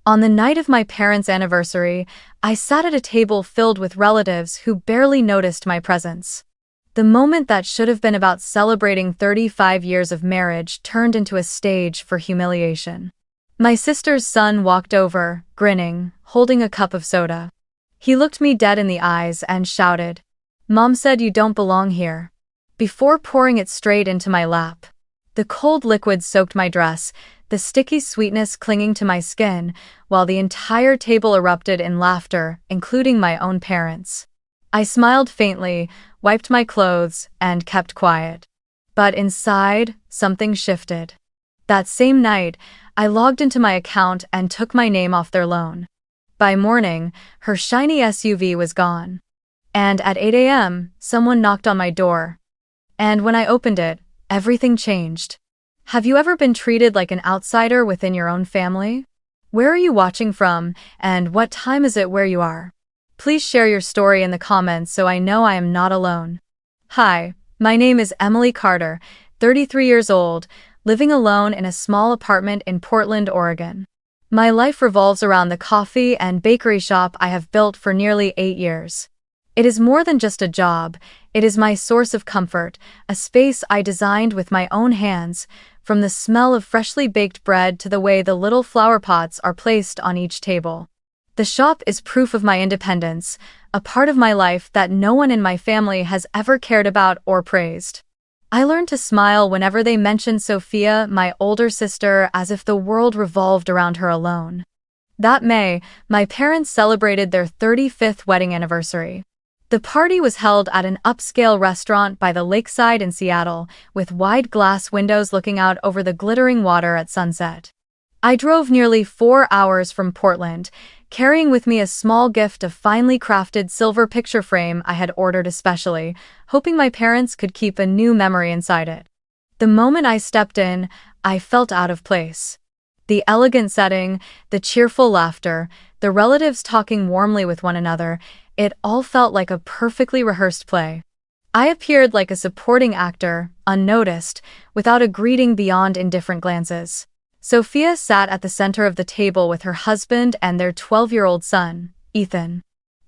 On the night of my parents' anniversary, I sat at a table filled with relatives who barely noticed my presence. The moment that should have been about celebrating 35 years of marriage turned into a stage for humiliation. My sister's son walked over, grinning, holding a cup of soda. He looked me dead in the eyes and shouted, "Mom said you don't belong here," before pouring it straight into my lap. The cold liquid soaked my dress, the sticky sweetness clinging to my skin, while the entire table erupted in laughter, including my own parents. I smiled faintly, wiped my clothes, and kept quiet. But inside, something shifted. That same night, I logged into my account and took my name off their loan. By morning, her shiny SUV was gone. And at 8 a.m., someone knocked on my door. And when I opened it, everything changed. Have you ever been treated like an outsider within your own family? Where are you watching from, and what time is it where you are? Please share your story in the comments so I know I am not alone. Hi, my name is Emily Carter, 33 years old, living alone in a small apartment in Portland, Oregon. My life revolves around the coffee and bakery shop I have built for nearly 8 years. It is more than just a job, it is my source of comfort, a space I designed with my own hands, from the smell of freshly baked bread to the way the little flower pots are placed on each table. The shop is proof of my independence, a part of my life that no one in my family has ever cared about or praised. I learned to smile whenever they mentioned Sophia, my older sister, as if the world revolved around her alone. That May, my parents celebrated their 35th wedding anniversary. The party was held at an upscale restaurant by the lakeside in Seattle, with wide glass windows looking out over the glittering water at sunset. I drove nearly 4 hours from Portland, carrying with me a small gift of finely crafted silver picture frame I had ordered especially, hoping my parents could keep a new memory inside it. The moment I stepped in, I felt out of place. The elegant setting, the cheerful laughter, the relatives talking warmly with one another, it all felt like a perfectly rehearsed play. I appeared like a supporting actor, unnoticed, without a greeting beyond indifferent glances. Sophia sat at the center of the table with her husband and their 12-year-old son, Ethan.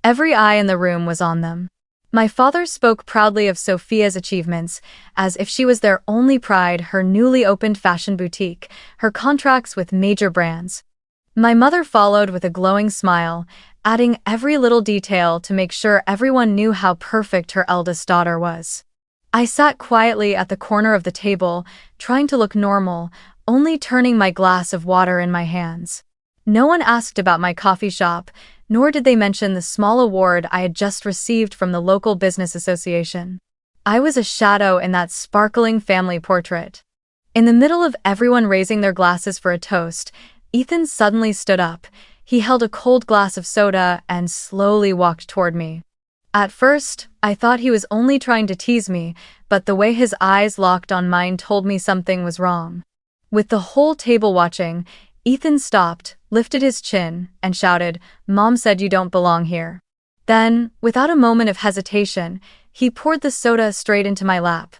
Every eye in the room was on them. My father spoke proudly of Sophia's achievements, as if she was their only pride, her newly opened fashion boutique, her contracts with major brands. My mother followed with a glowing smile, adding every little detail to make sure everyone knew how perfect her eldest daughter was. I sat quietly at the corner of the table, trying to look normal, only turning my glass of water in my hands. No one asked about my coffee shop, nor did they mention the small award I had just received from the local business association. I was a shadow in that sparkling family portrait. In the middle of everyone raising their glasses for a toast, Ethan suddenly stood up. He held a cold glass of soda and slowly walked toward me. At first, I thought he was only trying to tease me, but the way his eyes locked on mine told me something was wrong. With the whole table watching, Ethan stopped, lifted his chin, and shouted, "Mom said you don't belong here." Then, without a moment of hesitation, he poured the soda straight into my lap.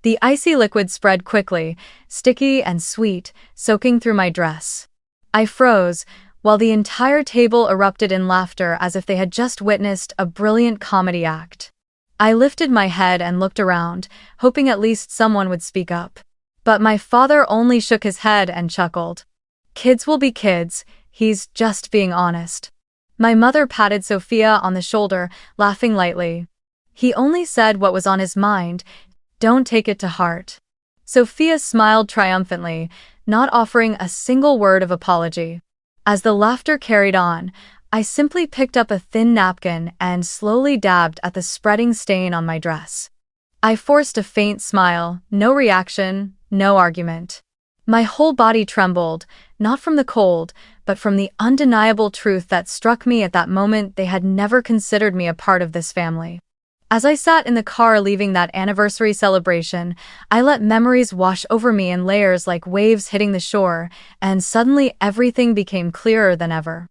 The icy liquid spread quickly, sticky and sweet, soaking through my dress. I froze, while the entire table erupted in laughter as if they had just witnessed a brilliant comedy act. I lifted my head and looked around, hoping at least someone would speak up. But my father only shook his head and chuckled. "Kids will be kids, he's just being honest." My mother patted Sophia on the shoulder, laughing lightly. "He only said what was on his mind, don't take it to heart." Sophia smiled triumphantly, not offering a single word of apology. As the laughter carried on, I simply picked up a thin napkin and slowly dabbed at the spreading stain on my dress. I forced a faint smile, no reaction, no argument. My whole body trembled, not from the cold, but from the undeniable truth that struck me at that moment: they had never considered me a part of this family. As I sat in the car leaving that anniversary celebration, I let memories wash over me in layers like waves hitting the shore, and suddenly everything became clearer than ever.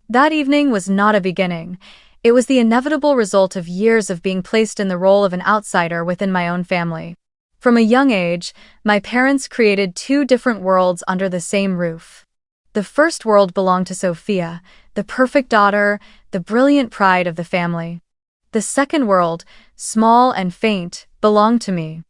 That evening was not a beginning. It was the inevitable result of years of being placed in the role of an outsider within my own family. From a young age, my parents created two different worlds under the same roof. The first world belonged to Sophia, the perfect daughter, the brilliant pride of the family. The second world, small and faint, belonged to me.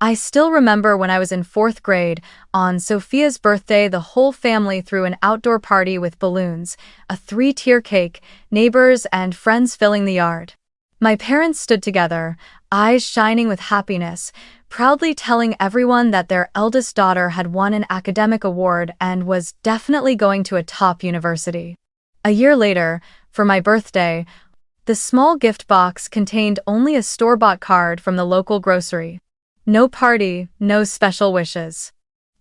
I still remember when I was in 4th grade, on Sophia's birthday, the whole family threw an outdoor party with balloons, a 3-tier cake, neighbors and friends filling the yard. My parents stood together, eyes shining with happiness, proudly telling everyone that their eldest daughter had won an academic award and was definitely going to a top university. A year later, for my birthday, the small gift box contained only a store-bought card from the local grocery. No party, no special wishes.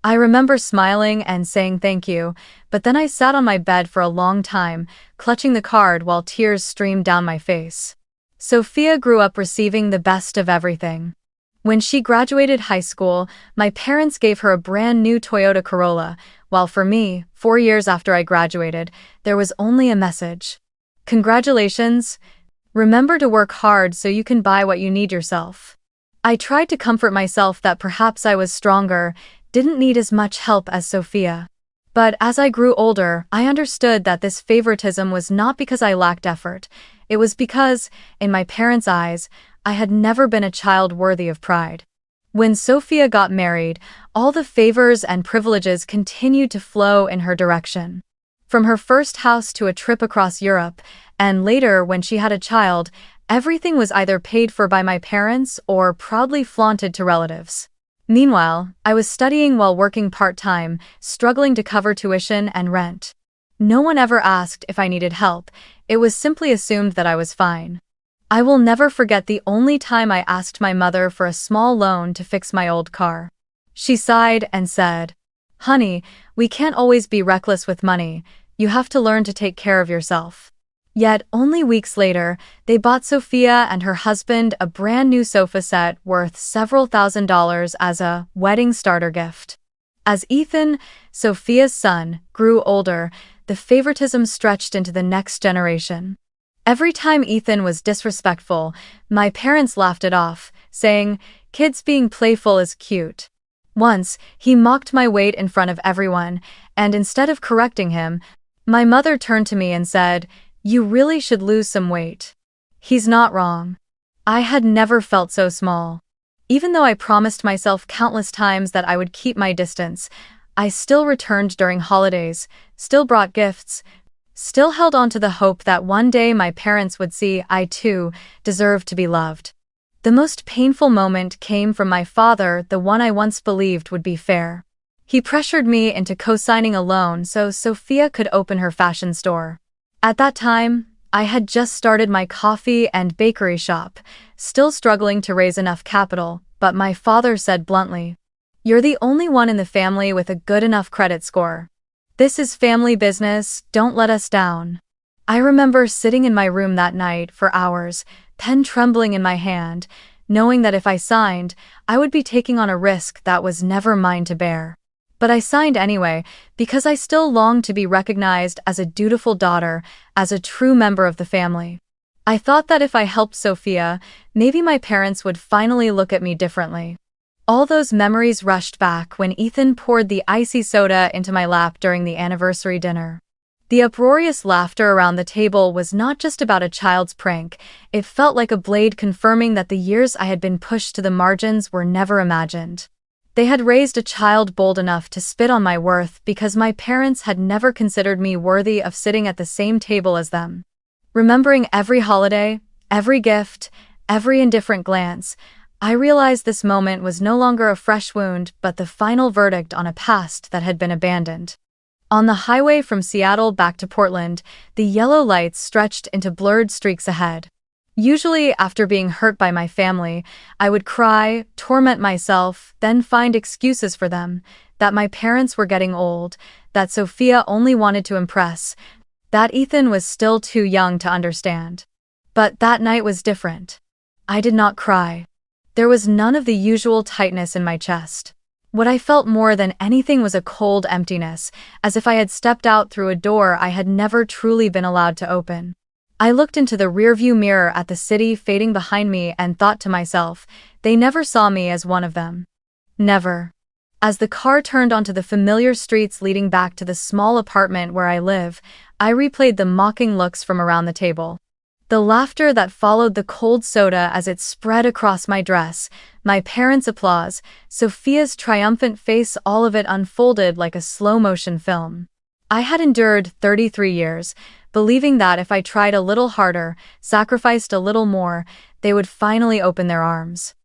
I remember smiling and saying thank you, but then I sat on my bed for a long time, clutching the card while tears streamed down my face. Sophia grew up receiving the best of everything. When she graduated high school, my parents gave her a brand new Toyota Corolla, while for me, 4 years after I graduated, there was only a message. Congratulations. Remember to work hard so you can buy what you need yourself. I tried to comfort myself that perhaps I was stronger, didn't need as much help as Sophia. But as I grew older, I understood that this favoritism was not because I lacked effort. It was because, in my parents' eyes, I had never been a child worthy of pride. When Sophia got married, all the favors and privileges continued to flow in her direction. From her first house to a trip across Europe, and later when she had a child, everything was either paid for by my parents or proudly flaunted to relatives. Meanwhile, I was studying while working part-time, struggling to cover tuition and rent. No one ever asked if I needed help, it was simply assumed that I was fine. I will never forget the only time I asked my mother for a small loan to fix my old car. She sighed and said, "Honey, we can't always be reckless with money, you have to learn to take care of yourself." Yet, only weeks later, they bought Sophia and her husband a brand new sofa set worth several $1,000s as a wedding starter gift. As Ethan, Sophia's son, grew older, the favoritism stretched into the next generation. Every time Ethan was disrespectful, my parents laughed it off, saying, "Kids being playful is cute." Once, he mocked my weight in front of everyone, and instead of correcting him, my mother turned to me and said, "You really should lose some weight." He's not wrong. I had never felt so small. Even though I promised myself countless times that I would keep my distance, I still returned during holidays, still brought gifts, still held on to the hope that one day my parents would see I too deserved to be loved. The most painful moment came from my father, the one I once believed would be fair. He pressured me into co-signing a loan so Sophia could open her fashion store. At that time, I had just started my coffee and bakery shop, still struggling to raise enough capital, but my father said bluntly, "You're the only one in the family with a good enough credit score. This is family business, don't let us down." I remember sitting in my room that night for hours, pen trembling in my hand, knowing that if I signed, I would be taking on a risk that was never mine to bear. But I signed anyway, because I still longed to be recognized as a dutiful daughter, as a true member of the family. I thought that if I helped Sophia, maybe my parents would finally look at me differently. All those memories rushed back when Ethan poured the icy soda into my lap during the anniversary dinner. The uproarious laughter around the table was not just about a child's prank, it felt like a blade confirming that the years I had been pushed to the margins were never imagined. They had raised a child bold enough to spit on my worth because my parents had never considered me worthy of sitting at the same table as them. Remembering every holiday, every gift, every indifferent glance, I realized this moment was no longer a fresh wound but the final verdict on a past that had been abandoned. On the highway from Seattle back to Portland, the yellow lights stretched into blurred streaks ahead. Usually, after being hurt by my family, I would cry, torment myself, then find excuses for them, that my parents were getting old, that Sophia only wanted to impress, that Ethan was still too young to understand. But that night was different. I did not cry. There was none of the usual tightness in my chest. What I felt more than anything was a cold emptiness, as if I had stepped out through a door I had never truly been allowed to open. I looked into the rearview mirror at the city fading behind me and thought to myself, they never saw me as one of them. Never. As the car turned onto the familiar streets leading back to the small apartment where I live, I replayed the mocking looks from around the table. The laughter that followed the cold soda as it spread across my dress, my parents' applause, Sophia's triumphant face, all of it unfolded like a slow-motion film. I had endured 33 years, believing that if I tried a little harder, sacrificed a little more, they would finally open their arms.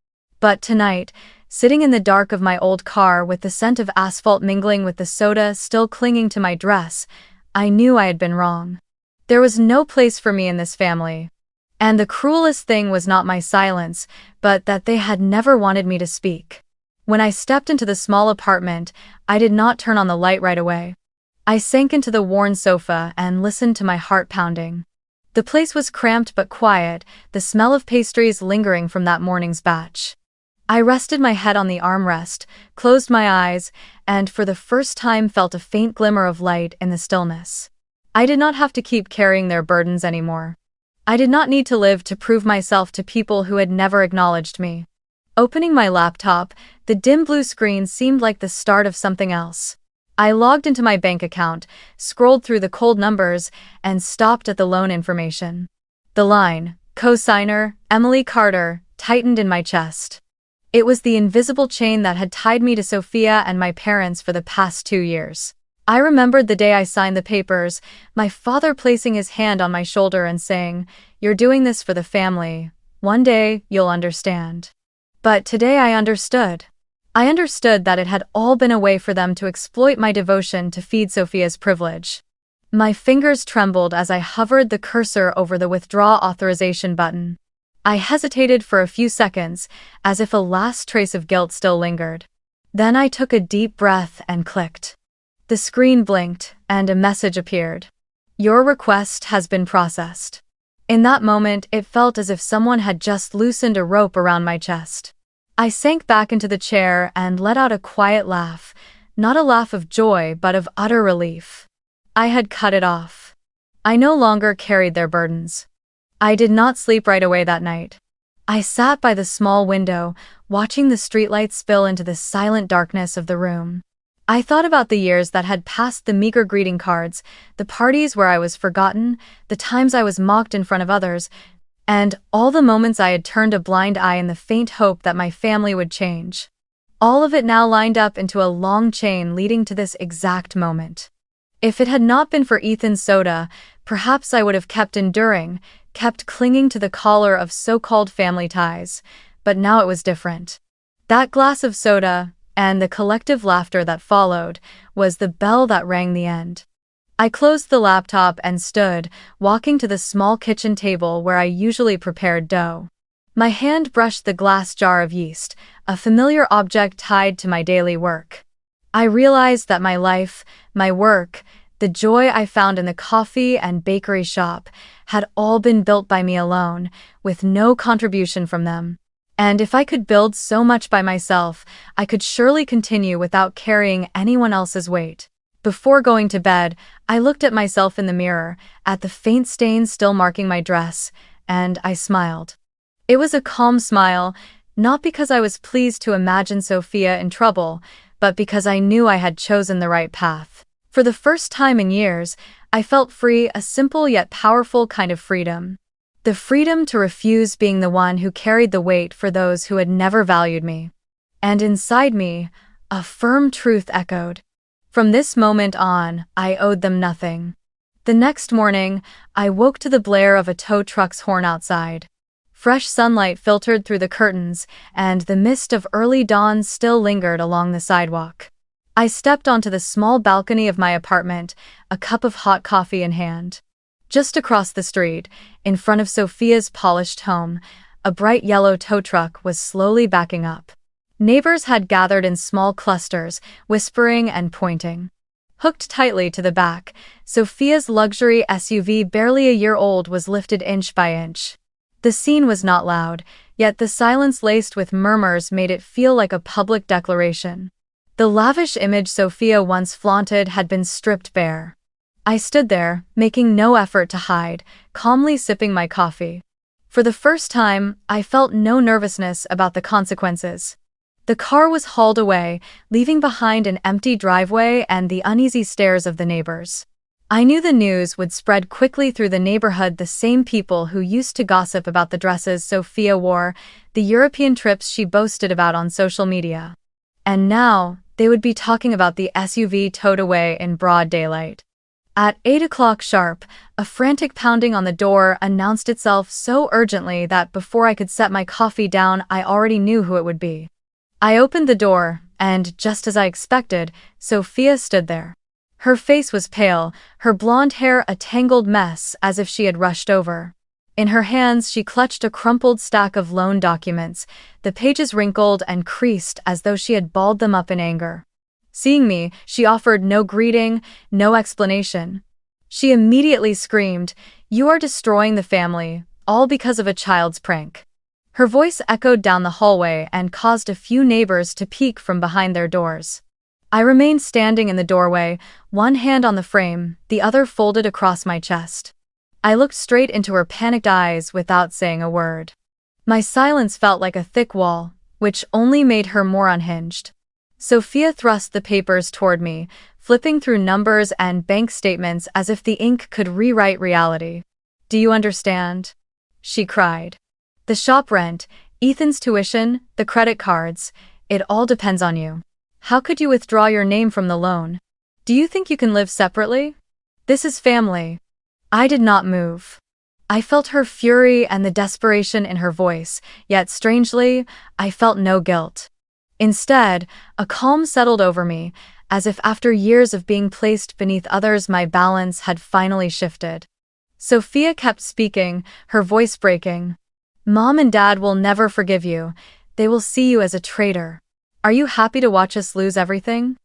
But tonight, sitting in the dark of my old car with the scent of asphalt mingling with the soda still clinging to my dress, I knew I had been wrong. There was no place for me in this family. And the cruelest thing was not my silence, but that they had never wanted me to speak. When I stepped into the small apartment, I did not turn on the light right away. I sank into the worn sofa and listened to my heart pounding. The place was cramped but quiet, the smell of pastries lingering from that morning's batch. I rested my head on the armrest, closed my eyes, and for the first time felt a faint glimmer of light in the stillness. I did not have to keep carrying their burdens anymore. I did not need to live to prove myself to people who had never acknowledged me. Opening my laptop, the dim blue screen seemed like the start of something else. I logged into my bank account, scrolled through the cold numbers, and stopped at the loan information. The line, "Co-signer, Emily Carter," tightened in my chest. It was the invisible chain that had tied me to Sophia and my parents for the past 2 years. I remembered the day I signed the papers, my father placing his hand on my shoulder and saying, "You're doing this for the family. One day, you'll understand." But today I understood. I understood that it had all been a way for them to exploit my devotion to feed Sophia's privilege. My fingers trembled as I hovered the cursor over the withdraw authorization button. I hesitated for a few seconds, as if a last trace of guilt still lingered. Then I took a deep breath and clicked. The screen blinked, and a message appeared. "Your request has been processed." In that moment, it felt as if someone had just loosened a rope around my chest. I sank back into the chair and let out a quiet laugh, not a laugh of joy but of utter relief. I had cut it off. I no longer carried their burdens. I did not sleep right away that night. I sat by the small window, watching the streetlights spill into the silent darkness of the room. I thought about the years that had passed, the meager greeting cards, the parties where I was forgotten, the times I was mocked in front of others, and all the moments I had turned a blind eye in the faint hope that my family would change. All of it now lined up into a long chain leading to this exact moment. If it had not been for Ethan's soda, perhaps I would have kept enduring, kept clinging to the collar of so-called family ties, but now it was different. That glass of soda, and the collective laughter that followed, was the bell that rang the end. I closed the laptop and stood, walking to the small kitchen table where I usually prepared dough. My hand brushed the glass jar of yeast, a familiar object tied to my daily work. I realized that my life, my work, the joy I found in the coffee and bakery shop, had all been built by me alone, with no contribution from them. And if I could build so much by myself, I could surely continue without carrying anyone else's weight. Before going to bed, I looked at myself in the mirror, at the faint stains still marking my dress, and I smiled. It was a calm smile, not because I was pleased to imagine Sophia in trouble, but because I knew I had chosen the right path. For the first time in years, I felt free, a simple yet powerful kind of freedom. The freedom to refuse being the one who carried the weight for those who had never valued me. And inside me, a firm truth echoed. From this moment on, I owed them nothing. The next morning, I woke to the blare of a tow truck's horn outside. Fresh sunlight filtered through the curtains, and the mist of early dawn still lingered along the sidewalk. I stepped onto the small balcony of my apartment, a cup of hot coffee in hand. Just across the street, in front of Sophia's polished home, a bright yellow tow truck was slowly backing up. Neighbors had gathered in small clusters, whispering and pointing. Hooked tightly to the back, Sophia's luxury SUV, barely a year old, was lifted inch by inch. The scene was not loud, yet the silence laced with murmurs made it feel like a public declaration. The lavish image Sophia once flaunted had been stripped bare. I stood there, making no effort to hide, calmly sipping my coffee. For the first time, I felt no nervousness about the consequences. The car was hauled away, leaving behind an empty driveway and the uneasy stares of the neighbors. I knew the news would spread quickly through the neighborhood, the same people who used to gossip about the dresses Sophia wore, the European trips she boasted about on social media. And now, they would be talking about the SUV towed away in broad daylight. At 8 o'clock sharp, a frantic pounding on the door announced itself so urgently that before I could set my coffee down, I already knew who it would be. I opened the door, and just as I expected, Sophia stood there. Her face was pale, her blonde hair a tangled mess as if she had rushed over. In her hands she clutched a crumpled stack of loan documents, the pages wrinkled and creased as though she had balled them up in anger. Seeing me, she offered no greeting, no explanation. She immediately screamed, "You are destroying the family, all because of a child's prank." Her voice echoed down the hallway and caused a few neighbors to peek from behind their doors. I remained standing in the doorway, one hand on the frame, the other folded across my chest. I looked straight into her panicked eyes without saying a word. My silence felt like a thick wall, which only made her more unhinged. Sophia thrust the papers toward me, flipping through numbers and bank statements as if the ink could rewrite reality. "Do you understand?" she cried. "The shop rent, Ethan's tuition, the credit cards, it all depends on you. How could you withdraw your name from the loan? Do you think you can live separately? This is family." I did not move. I felt her fury and the desperation in her voice, yet strangely, I felt no guilt. Instead, a calm settled over me, as if after years of being placed beneath others my balance had finally shifted. Sophia kept speaking, her voice breaking. "Mom and Dad will never forgive you. They will see you as a traitor. Are you happy to watch us lose everything?"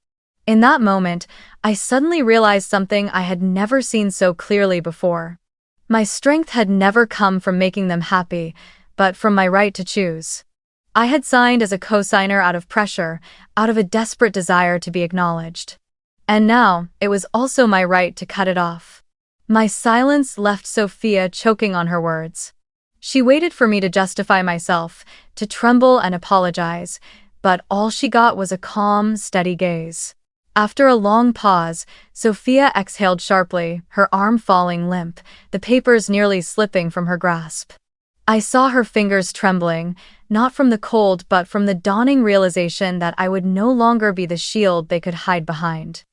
In that moment, I suddenly realized something I had never seen so clearly before. My strength had never come from making them happy, but from my right to choose. I had signed as a co-signer out of pressure, out of a desperate desire to be acknowledged. And now, it was also my right to cut it off. My silence left Sophia choking on her words. She waited for me to justify myself, to tremble and apologize, but all she got was a calm, steady gaze. After a long pause, Sophia exhaled sharply, her arm falling limp, the papers nearly slipping from her grasp. I saw her fingers trembling, not from the cold but from the dawning realization that I would no longer be the shield they could hide behind.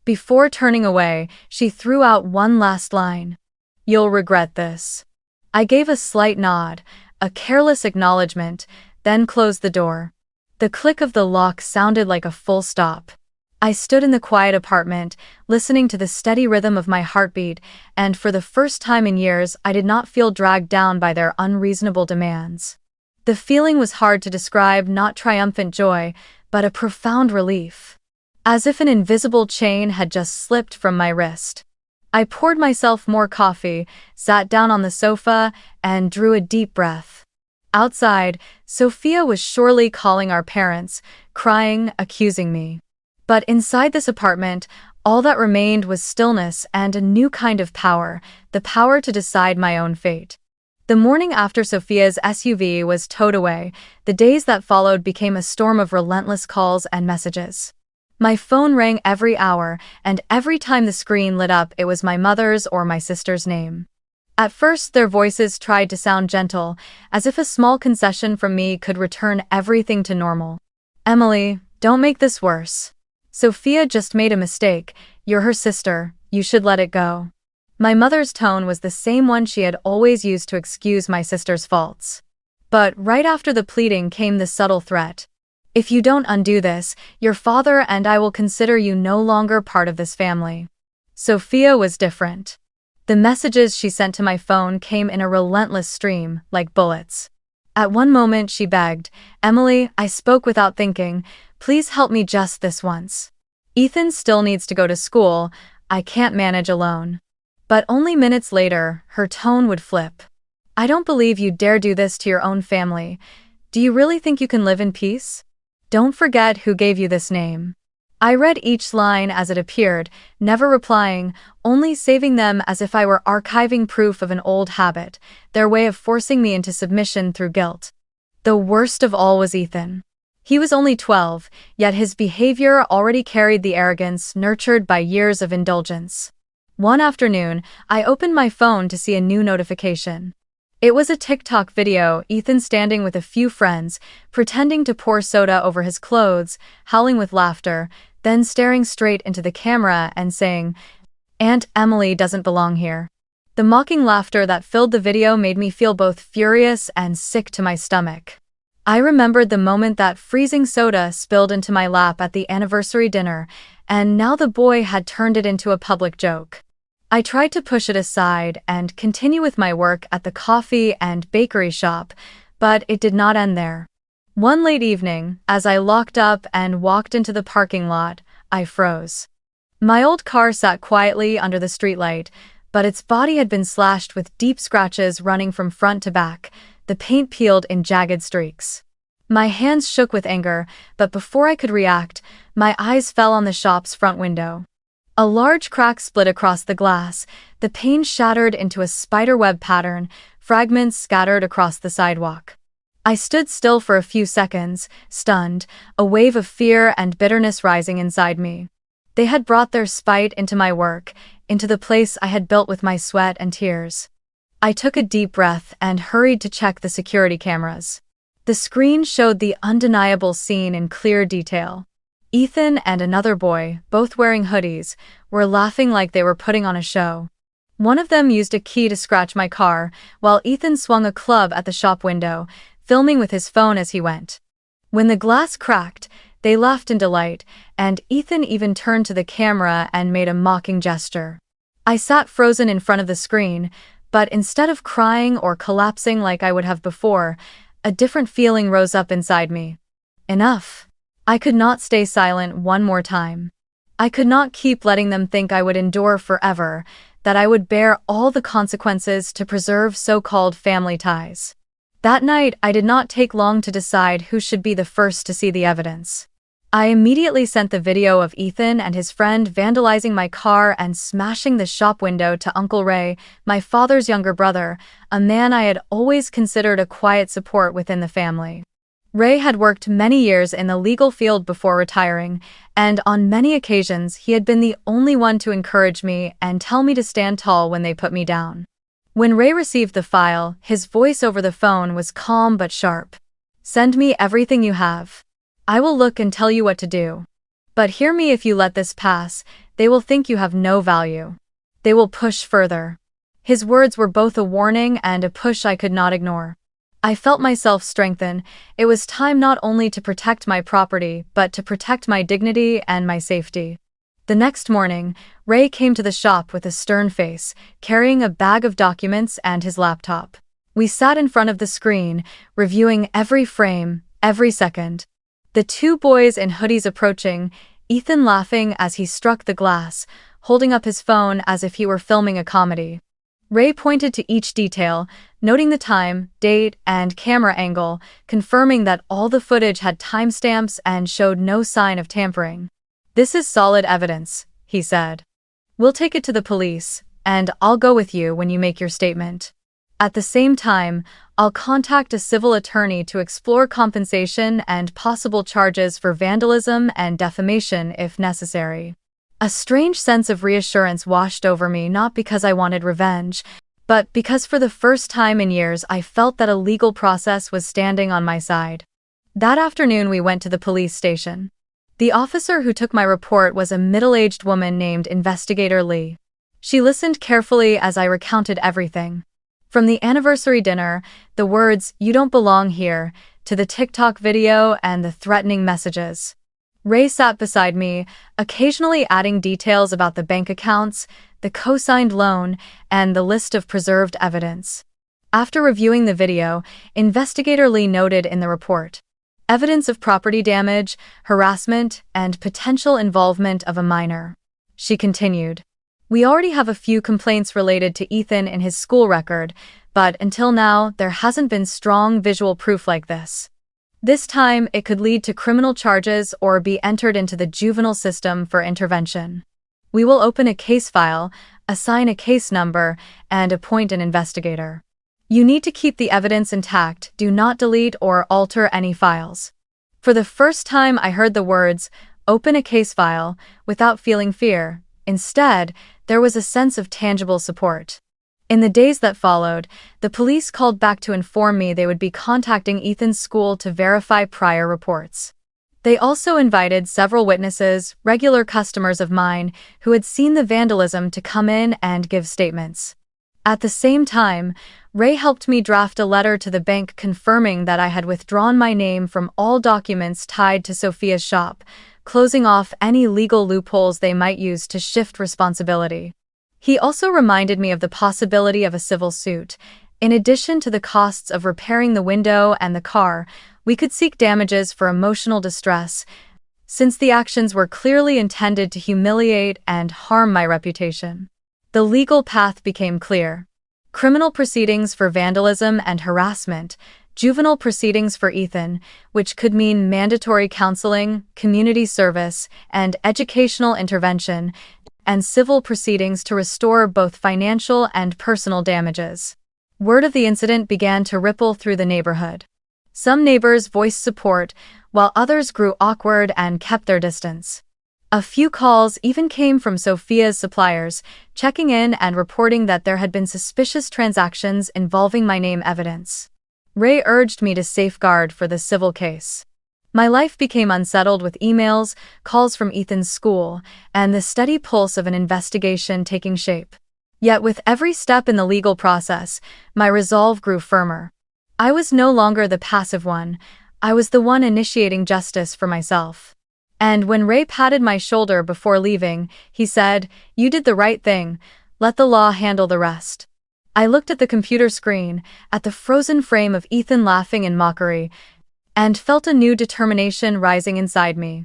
Before turning away, she threw out one last line. "You'll regret this." I gave a slight nod, a careless acknowledgement, then closed the door. The click of the lock sounded like a full stop. I stood in the quiet apartment, listening to the steady rhythm of my heartbeat, and for the first time in years I did not feel dragged down by their unreasonable demands. The feeling was hard to describe, not triumphant joy, but a profound relief. As if an invisible chain had just slipped from my wrist. I poured myself more coffee, sat down on the sofa, and drew a deep breath. Outside, Sophia was surely calling our parents, crying, accusing me. But inside this apartment, all that remained was stillness and a new kind of power, the power to decide my own fate. The morning after Sophia's SUV was towed away, the days that followed became a storm of relentless calls and messages. My phone rang every hour, and every time the screen lit up it was my mother's or my sister's name. At first their voices tried to sound gentle, as if a small concession from me could return everything to normal. "Emily, don't make this worse. Sophia just made a mistake, you're her sister, you should let it go." My mother's tone was the same one she had always used to excuse my sister's faults. But right after the pleading came the subtle threat. "If you don't undo this, your father and I will consider you no longer part of this family." Sophia was different. The messages she sent to my phone came in a relentless stream, like bullets. At one moment she begged, "Emily, I spoke without thinking, please help me just this once. Ethan still needs to go to school, I can't manage alone." But only minutes later, her tone would flip. "I don't believe you dare do this to your own family. Do you really think you can live in peace? Don't forget who gave you this name." I read each line as it appeared, never replying, only saving them as if I were archiving proof of an old habit, their way of forcing me into submission through guilt. The worst of all was Ethan. He was only 12, yet his behavior already carried the arrogance nurtured by years of indulgence. One afternoon, I opened my phone to see a new notification. It was a TikTok video, Ethan standing with a few friends, pretending to pour soda over his clothes, howling with laughter, then staring straight into the camera and saying, "Aunt Emily doesn't belong here." The mocking laughter that filled the video made me feel both furious and sick to my stomach. I remembered the moment that freezing soda spilled into my lap at the anniversary dinner, and now the boy had turned it into a public joke. I tried to push it aside and continue with my work at the coffee and bakery shop, but it did not end there. One late evening, as I locked up and walked into the parking lot, I froze. My old car sat quietly under the streetlight, but its body had been slashed with deep scratches running from front to back, the paint peeled in jagged streaks. My hands shook with anger, but before I could react, my eyes fell on the shop's front window. A large crack split across the glass, the pane shattered into a spiderweb pattern, fragments scattered across the sidewalk. I stood still for a few seconds, stunned, a wave of fear and bitterness rising inside me. They had brought their spite into my work, into the place I had built with my sweat and tears. I took a deep breath and hurried to check the security cameras. The screen showed the undeniable scene in clear detail. Ethan and another boy, both wearing hoodies, were laughing like they were putting on a show. One of them used a key to scratch my car, while Ethan swung a club at the shop window, filming with his phone as he went. When the glass cracked, they laughed in delight, and Ethan even turned to the camera and made a mocking gesture. I sat frozen in front of the screen, but instead of crying or collapsing like I would have before, a different feeling rose up inside me. Enough. I could not stay silent one more time. I could not keep letting them think I would endure forever, that I would bear all the consequences to preserve so-called family ties. That night, I did not take long to decide who should be the first to see the evidence. I immediately sent the video of Ethan and his friend vandalizing my car and smashing the shop window to Uncle Ray, my father's younger brother, a man I had always considered a quiet support within the family. Ray had worked many years in the legal field before retiring, and on many occasions he had been the only one to encourage me and tell me to stand tall when they put me down. When Ray received the file, his voice over the phone was calm but sharp. "Send me everything you have. I will look and tell you what to do. But hear me, if you let this pass, they will think you have no value. They will push further." His words were both a warning and a push I could not ignore. I felt myself strengthen. It was time not only to protect my property, but to protect my dignity and my safety. The next morning, Ray came to the shop with a stern face, carrying a bag of documents and his laptop. We sat in front of the screen, reviewing every frame, every second. The two boys in hoodies approaching, Ethan laughing as he struck the glass, holding up his phone as if he were filming a comedy. Ray pointed to each detail, noting the time, date, and camera angle, confirming that all the footage had timestamps and showed no sign of tampering. "This is solid evidence," he said. "We'll take it to the police, and I'll go with you when you make your statement. At the same time, I'll contact a civil attorney to explore compensation and possible charges for vandalism and defamation if necessary." A strange sense of reassurance washed over me, not because I wanted revenge, but because for the first time in years I felt that a legal process was standing on my side. That afternoon we went to the police station. The officer who took my report was a middle-aged woman named Investigator Lee. She listened carefully as I recounted everything. From the anniversary dinner, the words, "You don't belong here," to the TikTok video and the threatening messages. Ray sat beside me, occasionally adding details about the bank accounts, the co-signed loan, and the list of preserved evidence. After reviewing the video, Investigator Lee noted in the report, "Evidence of property damage, harassment, and potential involvement of a minor." She continued, "We already have a few complaints related to Ethan in his school record, but until now, there hasn't been strong visual proof like this. This time, it could lead to criminal charges or be entered into the juvenile system for intervention. We will open a case file, assign a case number, and appoint an investigator. You need to keep the evidence intact. Do not delete or alter any files." For the first time, I heard the words, "Open a case file," without feeling fear. Instead, there was a sense of tangible support. In the days that followed, the police called back to inform me they would be contacting Ethan's school to verify prior reports. They also invited several witnesses, regular customers of mine, who had seen the vandalism to come in and give statements. At the same time, Ray helped me draft a letter to the bank confirming that I had withdrawn my name from all documents tied to Sophia's shop, closing off any legal loopholes they might use to shift responsibility. He also reminded me of the possibility of a civil suit. In addition to the costs of repairing the window and the car, we could seek damages for emotional distress, since the actions were clearly intended to humiliate and harm my reputation. The legal path became clear. Criminal proceedings for vandalism and harassment, juvenile proceedings for Ethan, which could mean mandatory counseling, community service, and educational intervention, and civil proceedings to restore both financial and personal damages. Word of the incident began to ripple through the neighborhood. Some neighbors voiced support, while others grew awkward and kept their distance. A few calls even came from Sophia's suppliers, checking in and reporting that there had been suspicious transactions involving my name evidence. Ray urged me to safeguard for the civil case. My life became unsettled with emails, calls from Ethan's school, and the steady pulse of an investigation taking shape. Yet with every step in the legal process, my resolve grew firmer. I was no longer the passive one. I was the one initiating justice for myself. And when Ray patted my shoulder before leaving, he said, "You did the right thing. Let the law handle the rest." I looked at the computer screen, at the frozen frame of Ethan laughing in mockery, and felt a new determination rising inside me.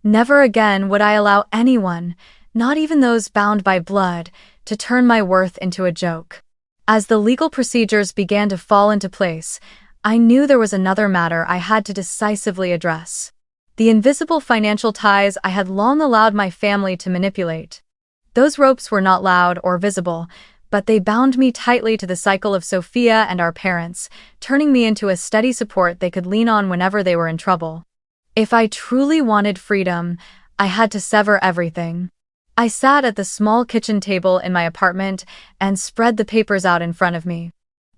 Never again would I allow anyone, not even those bound by blood, to turn my worth into a joke. As the legal procedures began to fall into place, I knew there was another matter I had to decisively address. The invisible financial ties I had long allowed my family to manipulate. Those ropes were not loud or visible, but they bound me tightly to the cycle of Sophia and our parents, turning me into a steady support they could lean on whenever they were in trouble. If I truly wanted freedom, I had to sever everything. I sat at the small kitchen table in my apartment and spread the papers out in front of me.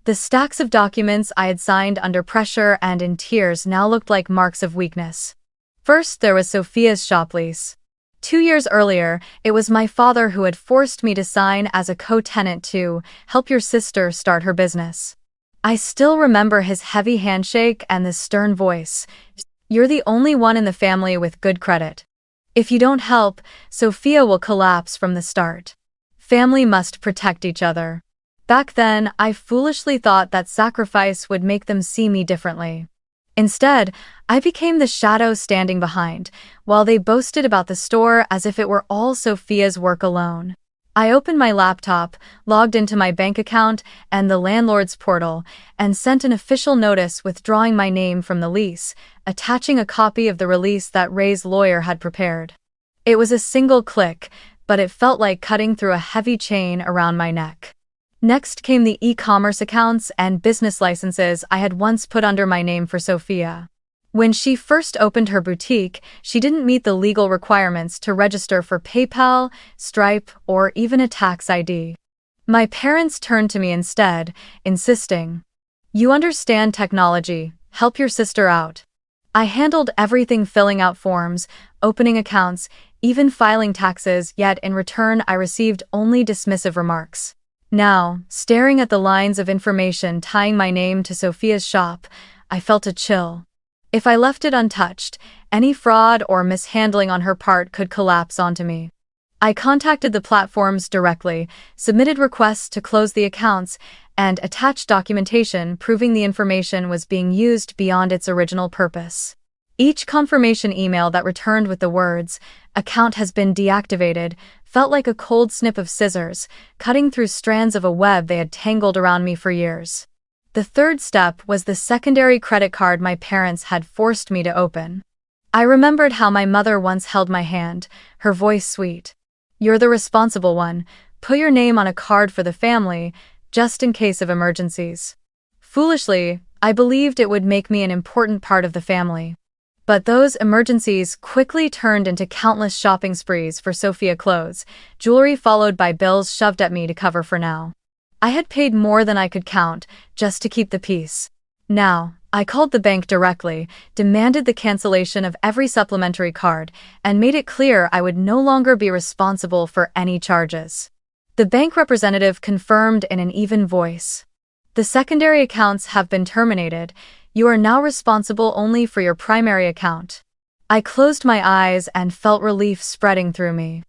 The stacks of documents I had signed under pressure and in tears now looked like marks of weakness. First, there was Sophia's shop lease. 2 years earlier, it was my father who had forced me to sign as a co-tenant to help your sister start her business. I still remember his heavy handshake and the stern voice. "You're the only one in the family with good credit. If you don't help, Sophia will collapse from the start. Family must protect each other." Back then, I foolishly thought that sacrifice would make them see me differently. Instead, I became the shadow standing behind, while they boasted about the store as if it were all Sophia's work alone. I opened my laptop, logged into my bank account and the landlord's portal, and sent an official notice withdrawing my name from the lease, attaching a copy of the release that Ray's lawyer had prepared. It was a single click, but it felt like cutting through a heavy chain around my neck. Next came the e-commerce accounts and business licenses I had once put under my name for Sophia. When she first opened her boutique, she didn't meet the legal requirements to register for PayPal, Stripe, or even a tax ID. My parents turned to me instead, insisting, "You understand technology, help your sister out." I handled everything, filling out forms, opening accounts, even filing taxes, yet in return I received only dismissive remarks. Now, staring at the lines of information tying my name to Sophia's shop, I felt a chill. If I left it untouched, any fraud or mishandling on her part could collapse onto me. I contacted the platforms directly, submitted requests to close the accounts, and attached documentation proving the information was being used beyond its original purpose. Each confirmation email that returned with the words, "Account has been deactivated," felt like a cold snip of scissors, cutting through strands of a web they had tangled around me for years. The third step was the secondary credit card my parents had forced me to open. I remembered how my mother once held my hand, her voice sweet. "You're the responsible one. Put your name on a card for the family, just in case of emergencies." Foolishly, I believed it would make me an important part of the family. But those emergencies quickly turned into countless shopping sprees for Sophia clothes, jewelry followed by bills shoved at me to cover for now. I had paid more than I could count, just to keep the peace. Now, I called the bank directly, demanded the cancellation of every supplementary card, and made it clear I would no longer be responsible for any charges. The bank representative confirmed in an even voice. The secondary accounts have been terminated. You are now responsible only for your primary account. I closed my eyes and felt relief spreading through me.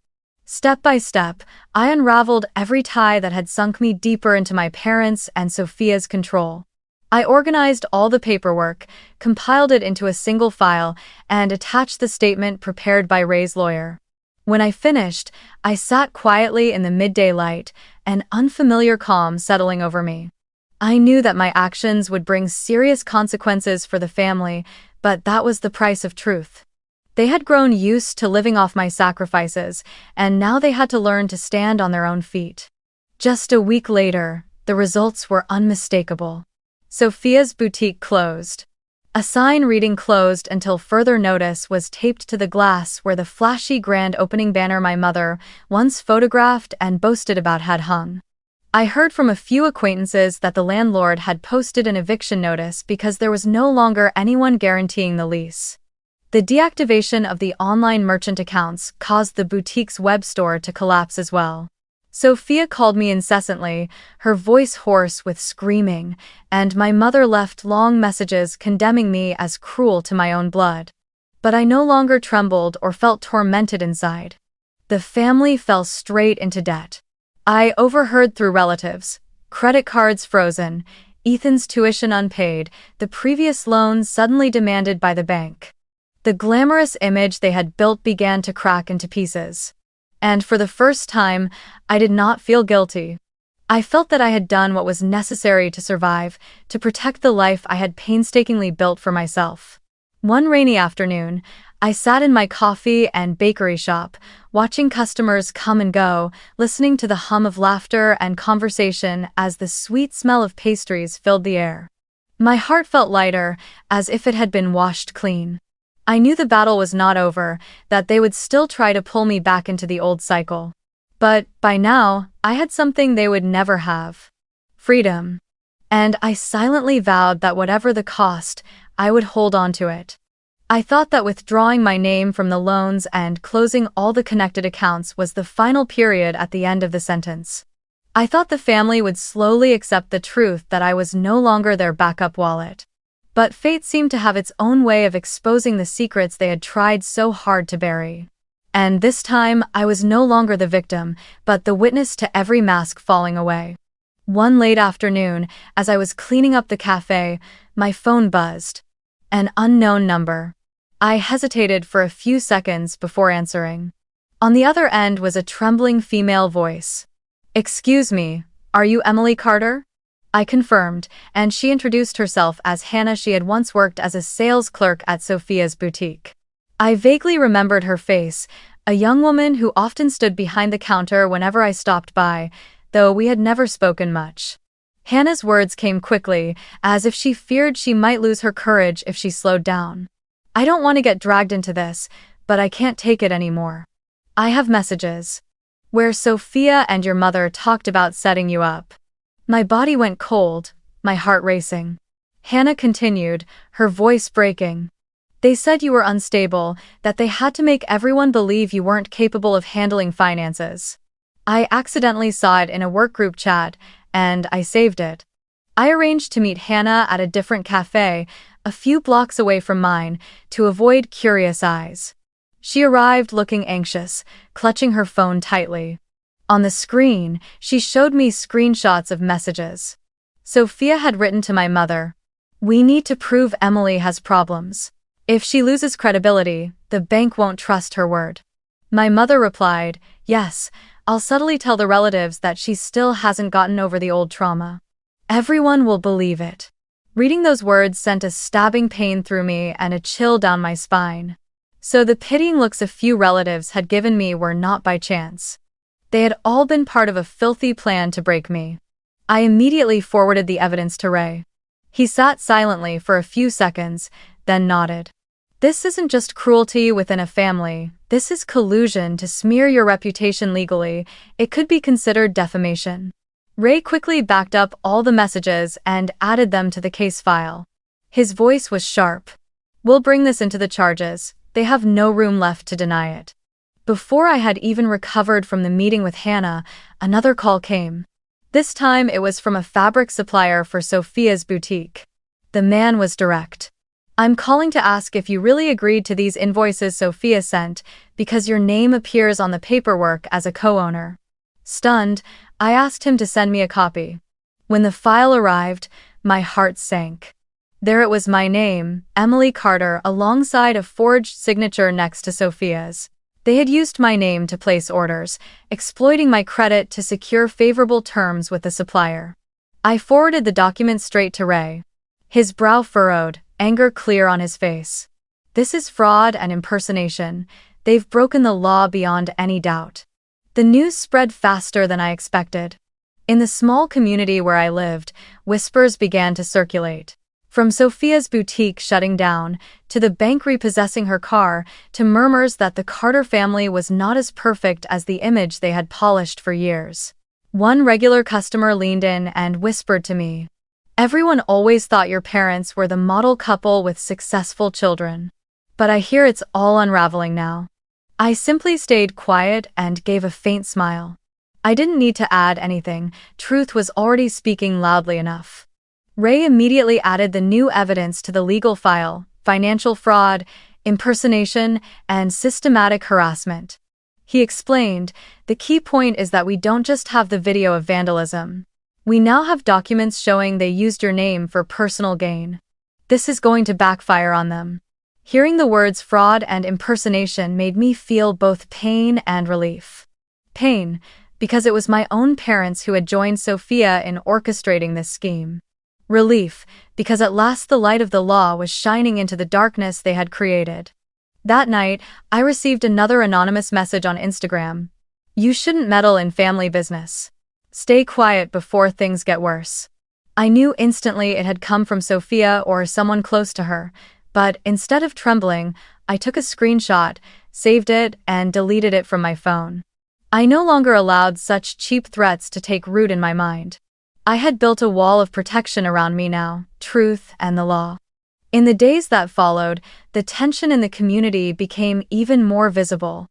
Step by step, I unraveled every tie that had sunk me deeper into my parents' and Sophia's control. I organized all the paperwork, compiled it into a single file, and attached the statement prepared by Ray's lawyer. When I finished, I sat quietly in the midday light, an unfamiliar calm settling over me. I knew that my actions would bring serious consequences for the family, but that was the price of truth. They had grown used to living off my sacrifices, and now they had to learn to stand on their own feet. Just a week later, the results were unmistakable. Sophia's boutique closed. A sign reading "closed until further notice" was taped to the glass where the flashy grand opening banner my mother, once photographed and boasted about, had hung. I heard from a few acquaintances that the landlord had posted an eviction notice because there was no longer anyone guaranteeing the lease. The deactivation of the online merchant accounts caused the boutique's web store to collapse as well. Sophia called me incessantly, her voice hoarse with screaming, and my mother left long messages condemning me as cruel to my own blood. But I no longer trembled or felt tormented inside. The family fell straight into debt. I overheard through relatives: credit cards frozen, Ethan's tuition unpaid, the previous loans suddenly demanded by the bank. The glamorous image they had built began to crack into pieces. And for the first time, I did not feel guilty. I felt that I had done what was necessary to survive, to protect the life I had painstakingly built for myself. One rainy afternoon, I sat in my coffee and bakery shop, watching customers come and go, listening to the hum of laughter and conversation as the sweet smell of pastries filled the air. My heart felt lighter, as if it had been washed clean. I knew the battle was not over, that they would still try to pull me back into the old cycle. But, by now, I had something they would never have: freedom. And I silently vowed that whatever the cost, I would hold on to it. I thought that withdrawing my name from the loans and closing all the connected accounts was the final period at the end of the sentence. I thought the family would slowly accept the truth that I was no longer their backup wallet. But fate seemed to have its own way of exposing the secrets they had tried so hard to bury. And this time, I was no longer the victim, but the witness to every mask falling away. One late afternoon, as I was cleaning up the cafe, my phone buzzed. An unknown number. I hesitated for a few seconds before answering. On the other end was a trembling female voice. "Excuse me, are you Emily Carter?" I confirmed, and she introduced herself as Hannah. She had once worked as a sales clerk at Sophia's boutique. I vaguely remembered her face, a young woman who often stood behind the counter whenever I stopped by, though we had never spoken much. Hannah's words came quickly, as if she feared she might lose her courage if she slowed down. "I don't want to get dragged into this, but I can't take it anymore. I have messages where Sophia and your mother talked about setting you up." My body went cold, my heart racing. Hannah continued, her voice breaking. "They said you were unstable, that they had to make everyone believe you weren't capable of handling finances. I accidentally saw it in a work group chat, and I saved it." I arranged to meet Hannah at a different cafe, a few blocks away from mine, to avoid curious eyes. She arrived looking anxious, clutching her phone tightly. On the screen, she showed me screenshots of messages. Sophia had written to my mother, "We need to prove Emily has problems. If she loses credibility, the bank won't trust her word." My mother replied, "Yes, I'll subtly tell the relatives that she still hasn't gotten over the old trauma. Everyone will believe it." Reading those words sent a stabbing pain through me and a chill down my spine. So the pitying looks a few relatives had given me were not by chance. They had all been part of a filthy plan to break me. I immediately forwarded the evidence to Ray. He sat silently for a few seconds, then nodded. This isn't just cruelty within a family, this is collusion to smear your reputation legally. It could be considered defamation. Ray quickly backed up all the messages and added them to the case file. His voice was sharp. "We'll bring this into the charges. They have no room left to deny it." Before I had even recovered from the meeting with Hannah, another call came. This time it was from a fabric supplier for Sophia's boutique. The man was direct. "I'm calling to ask if you really agreed to these invoices Sophia sent, because your name appears on the paperwork as a co-owner." Stunned, I asked him to send me a copy. When the file arrived, my heart sank. There it was, my name, Emily Carter, alongside a forged signature next to Sophia's. They had used my name to place orders, exploiting my credit to secure favorable terms with the supplier. I forwarded the document straight to Ray. His brow furrowed, anger clear on his face. "This is fraud and impersonation. They've broken the law beyond any doubt." The news spread faster than I expected. In the small community where I lived, whispers began to circulate. From Sophia's boutique shutting down, to the bank repossessing her car, to murmurs that the Carter family was not as perfect as the image they had polished for years. One regular customer leaned in and whispered to me, "Everyone always thought your parents were the model couple with successful children. But I hear it's all unraveling now." I simply stayed quiet and gave a faint smile. I didn't need to add anything, truth was already speaking loudly enough. Ray immediately added the new evidence to the legal file: financial fraud, impersonation, and systematic harassment. He explained, "The key point is that we don't just have the video of vandalism. We now have documents showing they used your name for personal gain. This is going to backfire on them." Hearing the words fraud and impersonation made me feel both pain and relief. Pain, because it was my own parents who had joined Sophia in orchestrating this scheme. Relief, because at last the light of the law was shining into the darkness they had created. That night, I received another anonymous message on Instagram. "You shouldn't meddle in family business. Stay quiet before things get worse." I knew instantly it had come from Sophia or someone close to her, but instead of trembling, I took a screenshot, saved it, and deleted it from my phone. I no longer allowed such cheap threats to take root in my mind. I had built a wall of protection around me now, truth and the law. In the days that followed, the tension in the community became even more visible.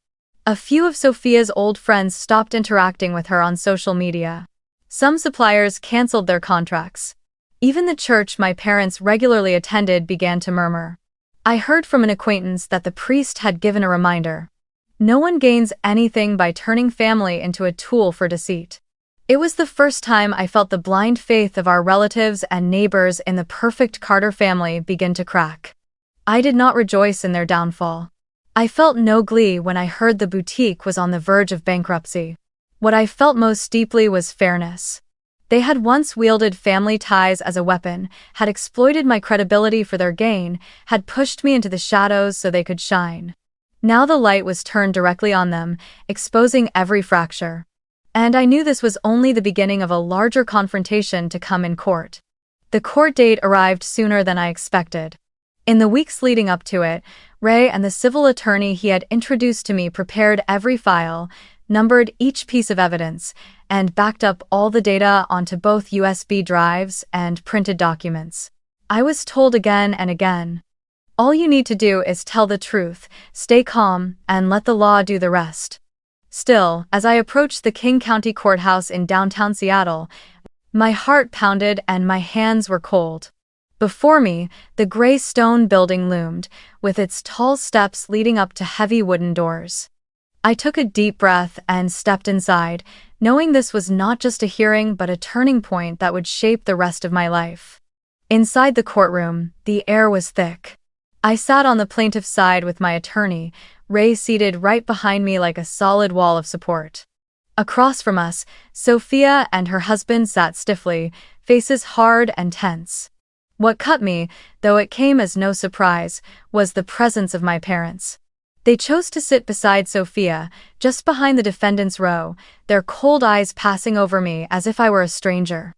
A few of Sophia's old friends stopped interacting with her on social media. Some suppliers canceled their contracts. Even the church my parents regularly attended began to murmur. I heard from an acquaintance that the priest had given a reminder. No one gains anything by turning family into a tool for deceit. It was the first time I felt the blind faith of our relatives and neighbors in the perfect Carter family begin to crack. I did not rejoice in their downfall. I felt no glee when I heard the boutique was on the verge of bankruptcy. What I felt most deeply was fairness. They had once wielded family ties as a weapon, had exploited my credibility for their gain, had pushed me into the shadows so they could shine. Now the light was turned directly on them, exposing every fracture. And I knew this was only the beginning of a larger confrontation to come in court. The court date arrived sooner than I expected. In the weeks leading up to it, Ray and the civil attorney he had introduced to me prepared every file, numbered each piece of evidence, and backed up all the data onto both USB drives and printed documents. I was told again and again, "All you need to do is tell the truth, stay calm, and let the law do the rest." Still, as I approached the King County Courthouse in downtown Seattle, my heart pounded and my hands were cold. Before me, the gray stone building loomed, with its tall steps leading up to heavy wooden doors. I took a deep breath and stepped inside, knowing this was not just a hearing but a turning point that would shape the rest of my life. Inside the courtroom, the air was thick. I sat on the plaintiff's side with my attorney, Ray seated right behind me like a solid wall of support. Across from us, Sophia and her husband sat stiffly, faces hard and tense. What cut me, though it came as no surprise, was the presence of my parents. They chose to sit beside Sophia, just behind the defendant's row, their cold eyes passing over me as if I were a stranger.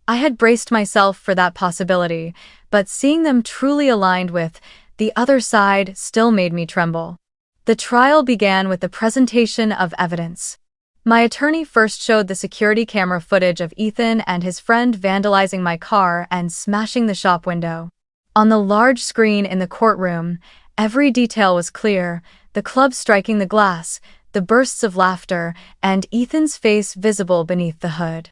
I had braced myself for that possibility, but seeing them truly aligned with the other side still made me tremble. The trial began with the presentation of evidence. My attorney first showed the security camera footage of Ethan and his friend vandalizing my car and smashing the shop window. On the large screen in the courtroom, every detail was clear: the club striking the glass, the bursts of laughter, and Ethan's face visible beneath the hood.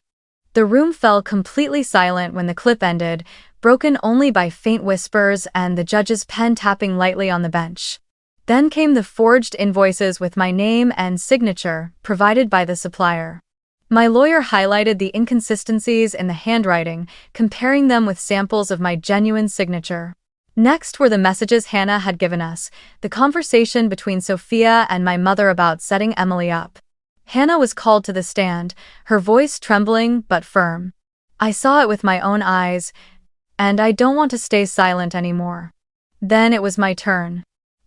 The room fell completely silent when the clip ended, broken only by faint whispers and the judge's pen tapping lightly on the bench. Then came the forged invoices with my name and signature, provided by the supplier. My lawyer highlighted the inconsistencies in the handwriting, comparing them with samples of my genuine signature. Next were the messages Hannah had given us, the conversation between Sophia and my mother about setting Emily up. Hannah was called to the stand, her voice trembling but firm. I saw it with my own eyes, and I don't want to stay silent anymore. Then it was my turn.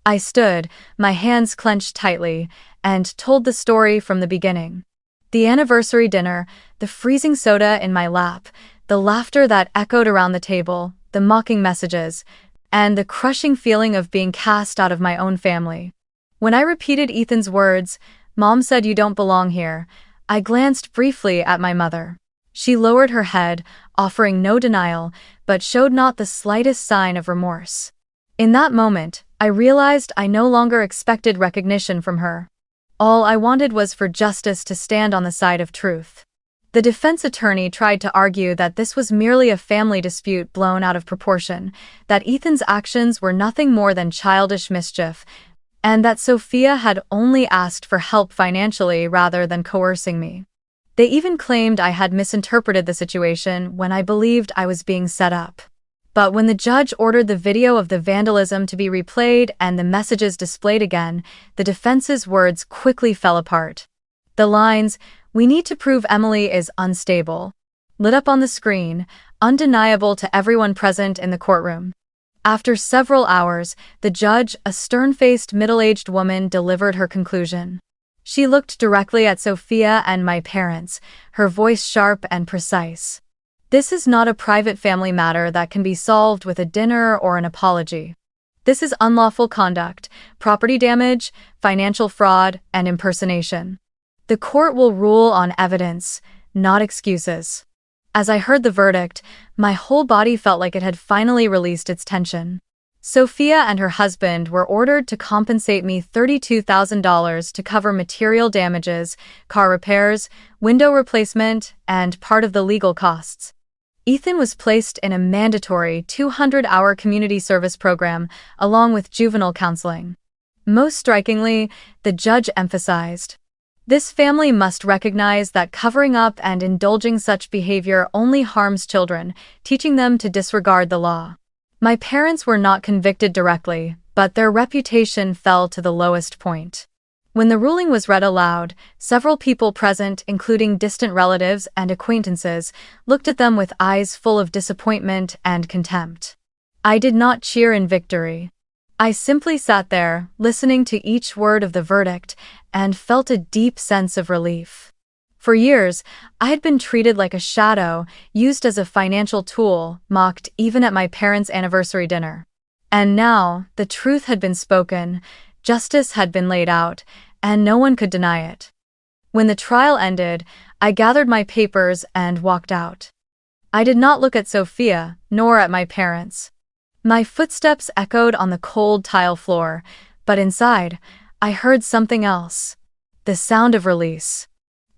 I stood, my hands clenched tightly, and told the story from the beginning. The anniversary dinner, the freezing soda in my lap, the laughter that echoed around the table, the mocking messages, and the crushing feeling of being cast out of my own family. When I repeated Ethan's words, "Mom said you don't belong here," I glanced briefly at my mother. She lowered her head, offering no denial, but showed not the slightest sign of remorse. In that moment, I realized I no longer expected recognition from her. All I wanted was for justice to stand on the side of truth. The defense attorney tried to argue that this was merely a family dispute blown out of proportion, that Ethan's actions were nothing more than childish mischief, and that Sophia had only asked for help financially rather than coercing me. They even claimed I had misinterpreted the situation when I believed I was being set up. But when the judge ordered the video of the vandalism to be replayed and the messages displayed again, the defense's words quickly fell apart. The lines, "We need to prove Emily is unstable," lit up on the screen, undeniable to everyone present in the courtroom. After several hours, the judge, a stern-faced middle-aged woman, delivered her conclusion. She looked directly at Sophia and my parents, her voice sharp and precise. "This is not a private family matter that can be solved with a dinner or an apology. This is unlawful conduct, property damage, financial fraud, and impersonation. The court will rule on evidence, not excuses." As I heard the verdict, my whole body felt like it had finally released its tension. Sophia and her husband were ordered to compensate me $32,000 to cover material damages, car repairs, window replacement, and part of the legal costs. Ethan was placed in a mandatory 200-hour community service program, along with juvenile counseling. Most strikingly, the judge emphasized, "This family must recognize that covering up and indulging such behavior only harms children, teaching them to disregard the law." My parents were not convicted directly, but their reputation fell to the lowest point. When the ruling was read aloud, several people present, including distant relatives and acquaintances, looked at them with eyes full of disappointment and contempt. I did not cheer in victory. I simply sat there, listening to each word of the verdict, and felt a deep sense of relief. For years, I had been treated like a shadow, used as a financial tool, mocked even at my parents' anniversary dinner. And now, the truth had been spoken, justice had been laid out, and no one could deny it. When the trial ended, I gathered my papers and walked out. I did not look at Sophia, nor at my parents. My footsteps echoed on the cold tile floor, but inside, I heard something else: the sound of release.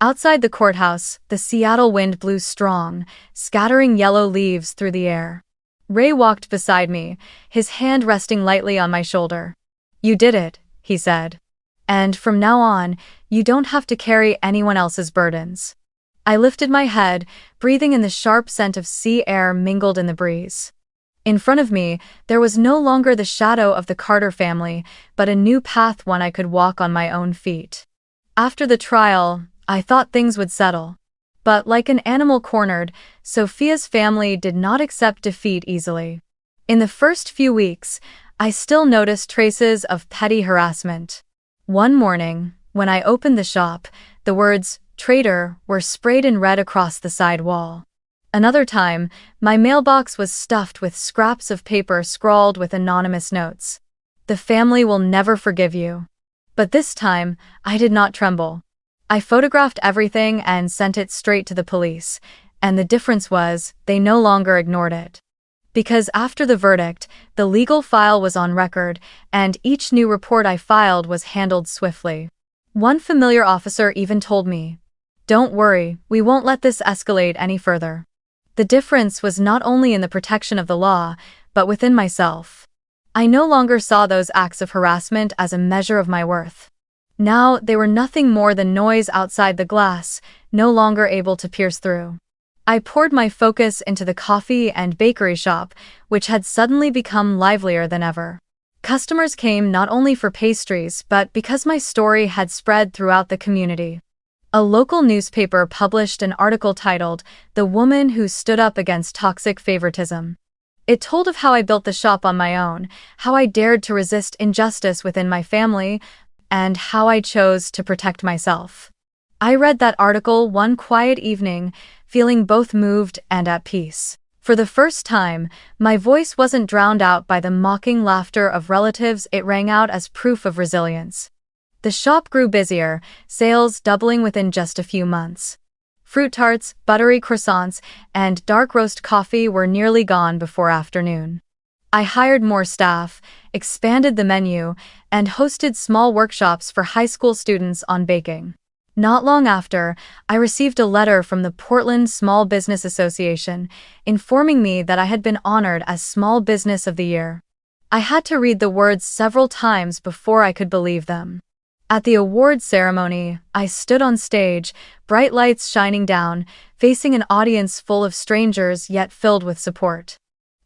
Outside the courthouse, the Seattle wind blew strong, scattering yellow leaves through the air. Ray walked beside me, his hand resting lightly on my shoulder. "You did it," he said. "And from now on, you don't have to carry anyone else's burdens." I lifted my head, breathing in the sharp scent of sea air mingled in the breeze. In front of me, there was no longer the shadow of the Carter family, but a new path, one I could walk on my own feet. After the trial, I thought things would settle. But like an animal cornered, Sophia's family did not accept defeat easily. In the first few weeks, I still noticed traces of petty harassment. One morning, when I opened the shop, the words "traitor" were sprayed in red across the side wall. Another time, my mailbox was stuffed with scraps of paper scrawled with anonymous notes. "The family will never forgive you." But this time, I did not tremble. I photographed everything and sent it straight to the police, and the difference was, they no longer ignored it. Because after the verdict, the legal file was on record, and each new report I filed was handled swiftly. One familiar officer even told me, "Don't worry, we won't let this escalate any further." The difference was not only in the protection of the law, but within myself. I no longer saw those acts of harassment as a measure of my worth. Now they were nothing more than noise outside the glass, no longer able to pierce through. I poured my focus into the coffee and bakery shop, which had suddenly become livelier than ever. Customers came not only for pastries but because my story had spread throughout the community. A local newspaper published an article titled, "The Woman Who Stood Up Against Toxic Favoritism." It told of how I built the shop on my own, how I dared to resist injustice within my family, and how I chose to protect myself. I read that article one quiet evening, feeling both moved and at peace. For the first time, my voice wasn't drowned out by the mocking laughter of relatives, it rang out as proof of resilience. The shop grew busier, sales doubling within just a few months. Fruit tarts, buttery croissants, and dark roast coffee were nearly gone before afternoon. I hired more staff, expanded the menu, and hosted small workshops for high school students on baking. Not long after, I received a letter from the Portland Small Business Association, informing me that I had been honored as Small Business of the Year. I had to read the words several times before I could believe them. At the awards ceremony, I stood on stage, bright lights shining down, facing an audience full of strangers yet filled with support.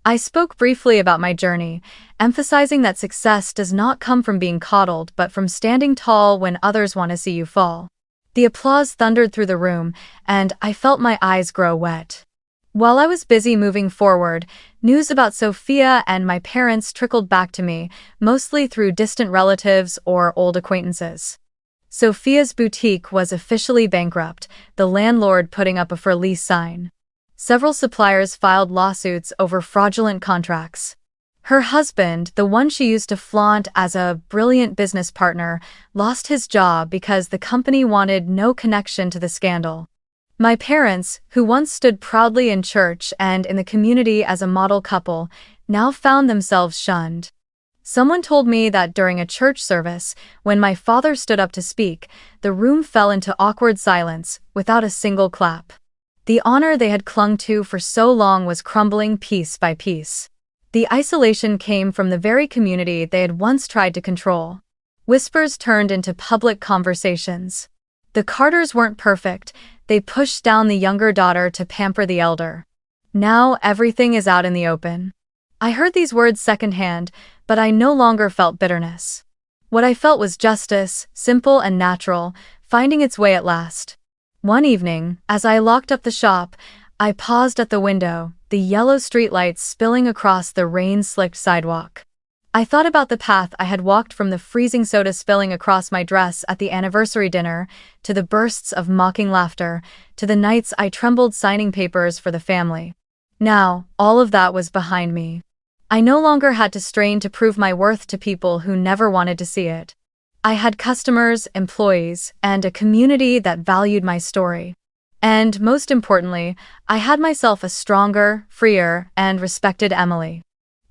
I spoke briefly about my journey, emphasizing that success does not come from being coddled but from standing tall when others want to see you fall. The applause thundered through the room, and I felt my eyes grow wet. While I was busy moving forward, news about Sophia and my parents trickled back to me, mostly through distant relatives or old acquaintances. Sophia's boutique was officially bankrupt, the landlord putting up a for lease sign. Several suppliers filed lawsuits over fraudulent contracts. Her husband, the one she used to flaunt as a brilliant business partner, lost his job because the company wanted no connection to the scandal. My parents, who once stood proudly in church and in the community as a model couple, now found themselves shunned. Someone told me that during a church service, when my father stood up to speak, the room fell into awkward silence, without a single clap. The honor they had clung to for so long was crumbling piece by piece. The isolation came from the very community they had once tried to control. Whispers turned into public conversations. The Carters weren't perfect, they pushed down the younger daughter to pamper the elder. Now everything is out in the open. I heard these words secondhand, but I no longer felt bitterness. What I felt was justice, simple and natural, finding its way at last. One evening, as I locked up the shop, I paused at the window, the yellow streetlights spilling across the rain-slicked sidewalk. I thought about the path I had walked from the freezing soda spilling across my dress at the anniversary dinner, to the bursts of mocking laughter, to the nights I trembled signing papers for the family. Now, all of that was behind me. I no longer had to strain to prove my worth to people who never wanted to see it. I had customers, employees, and a community that valued my story. And, most importantly, I had myself a stronger, freer, and respected Emily.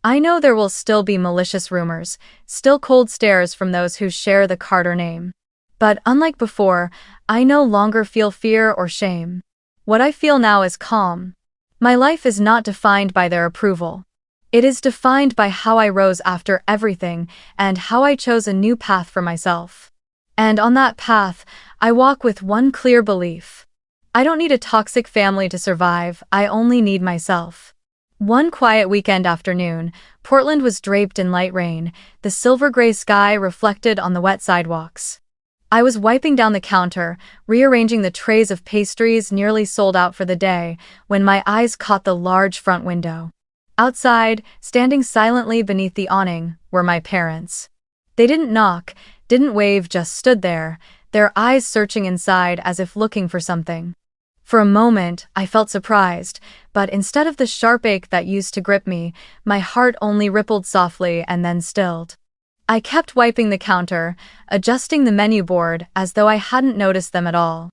I know there will still be malicious rumors, still cold stares from those who share the Carter name. But unlike before, I no longer feel fear or shame. What I feel now is calm. My life is not defined by their approval. It is defined by how I rose after everything and how I chose a new path for myself. And on that path, I walk with one clear belief. I don't need a toxic family to survive, I only need myself. One quiet weekend afternoon, Portland was draped in light rain, the silver-gray sky reflected on the wet sidewalks. I was wiping down the counter, rearranging the trays of pastries nearly sold out for the day, when my eyes caught the large front window. Outside, standing silently beneath the awning, were my parents. They didn't knock, didn't wave, just stood there, their eyes searching inside as if looking for something. For a moment, I felt surprised, but instead of the sharp ache that used to grip me, my heart only rippled softly and then stilled. I kept wiping the counter, adjusting the menu board as though I hadn't noticed them at all.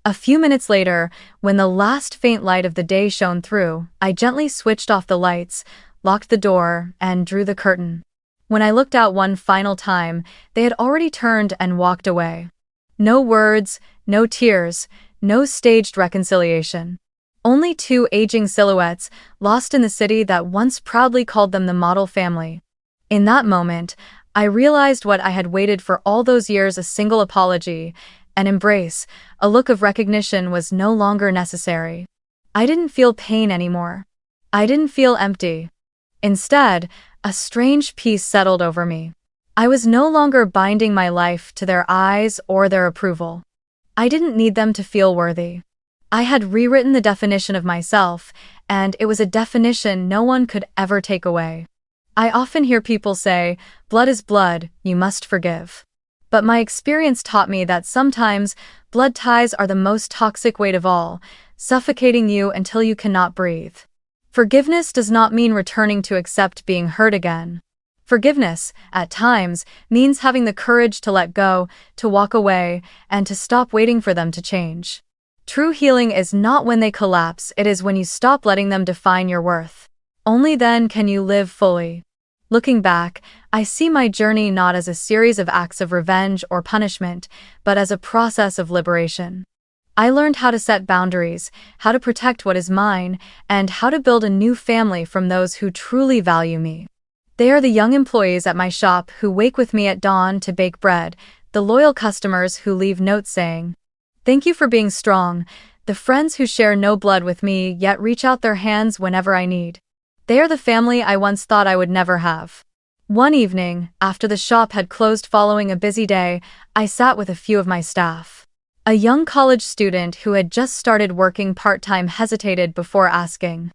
A few minutes later, when the last faint light of the day shone through, I gently switched off the lights, locked the door, and drew the curtain. When I looked out one final time, they had already turned and walked away. No words, no tears, no staged reconciliation. Only two aging silhouettes, lost in the city that once proudly called them the model family. In that moment, I realized what I had waited for all those years: a single apology, an embrace, a look of recognition was no longer necessary. I didn't feel pain anymore. I didn't feel empty. Instead, a strange peace settled over me. I was no longer binding my life to their eyes or their approval. I didn't need them to feel worthy. I had rewritten the definition of myself, and it was a definition no one could ever take away. I often hear people say, "Blood is blood, you must forgive." But my experience taught me that sometimes blood ties are the most toxic weight of all, suffocating you until you cannot breathe. Forgiveness does not mean returning to accept being hurt again. Forgiveness, at times, means having the courage to let go, to walk away, and to stop waiting for them to change. True healing is not when they collapse, it is when you stop letting them define your worth. Only then can you live fully. Looking back, I see my journey not as a series of acts of revenge or punishment, but as a process of liberation. I learned how to set boundaries, how to protect what is mine, and how to build a new family from those who truly value me. They are the young employees at my shop who wake with me at dawn to bake bread, the loyal customers who leave notes saying, "Thank you for being strong," the friends who share no blood with me yet reach out their hands whenever I need. They are the family I once thought I would never have. One evening, after the shop had closed following a busy day, I sat with a few of my staff. A young college student who had just started working part-time hesitated before asking,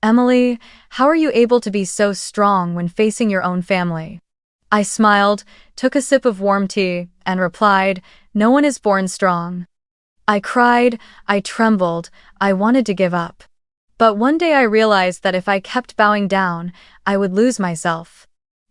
"Emily, how are you able to be so strong when facing your own family?" I smiled, took a sip of warm tea, and replied, "No one is born strong." I cried, I trembled, I wanted to give up. But one day I realized that if I kept bowing down, I would lose myself.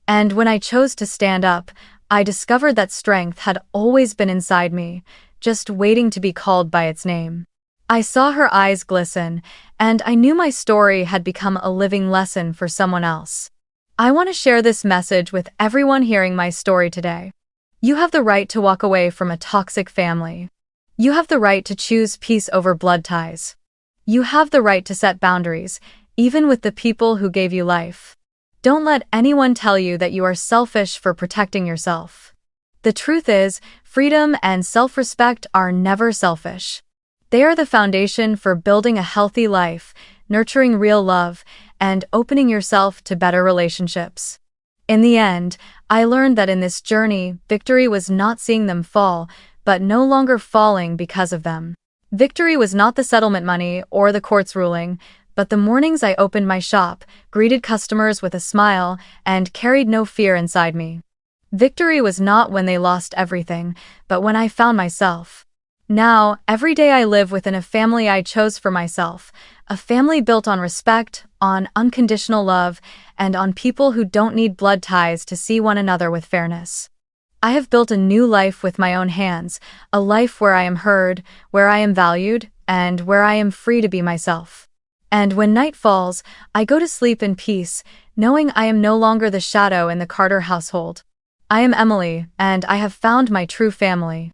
And when I chose to stand up, I discovered that strength had always been inside me, just waiting to be called by its name. I saw her eyes glisten, and I knew my story had become a living lesson for someone else. I want to share this message with everyone hearing my story today. You have the right to walk away from a toxic family. You have the right to choose peace over blood ties. You have the right to set boundaries, even with the people who gave you life. Don't let anyone tell you that you are selfish for protecting yourself. The truth is, freedom and self-respect are never selfish. They are the foundation for building a healthy life, nurturing real love, and opening yourself to better relationships. In the end, I learned that in this journey, victory was not seeing them fall, but no longer falling because of them. Victory was not the settlement money or the court's ruling, but the mornings I opened my shop, greeted customers with a smile, and carried no fear inside me. Victory was not when they lost everything, but when I found myself. Now, every day I live within a family I chose for myself, a family built on respect, on unconditional love, and on people who don't need blood ties to see one another with fairness. I have built a new life with my own hands, a life where I am heard, where I am valued, and where I am free to be myself. And when night falls, I go to sleep in peace, knowing I am no longer the shadow in the Carter household. I am Emily, and I have found my true family.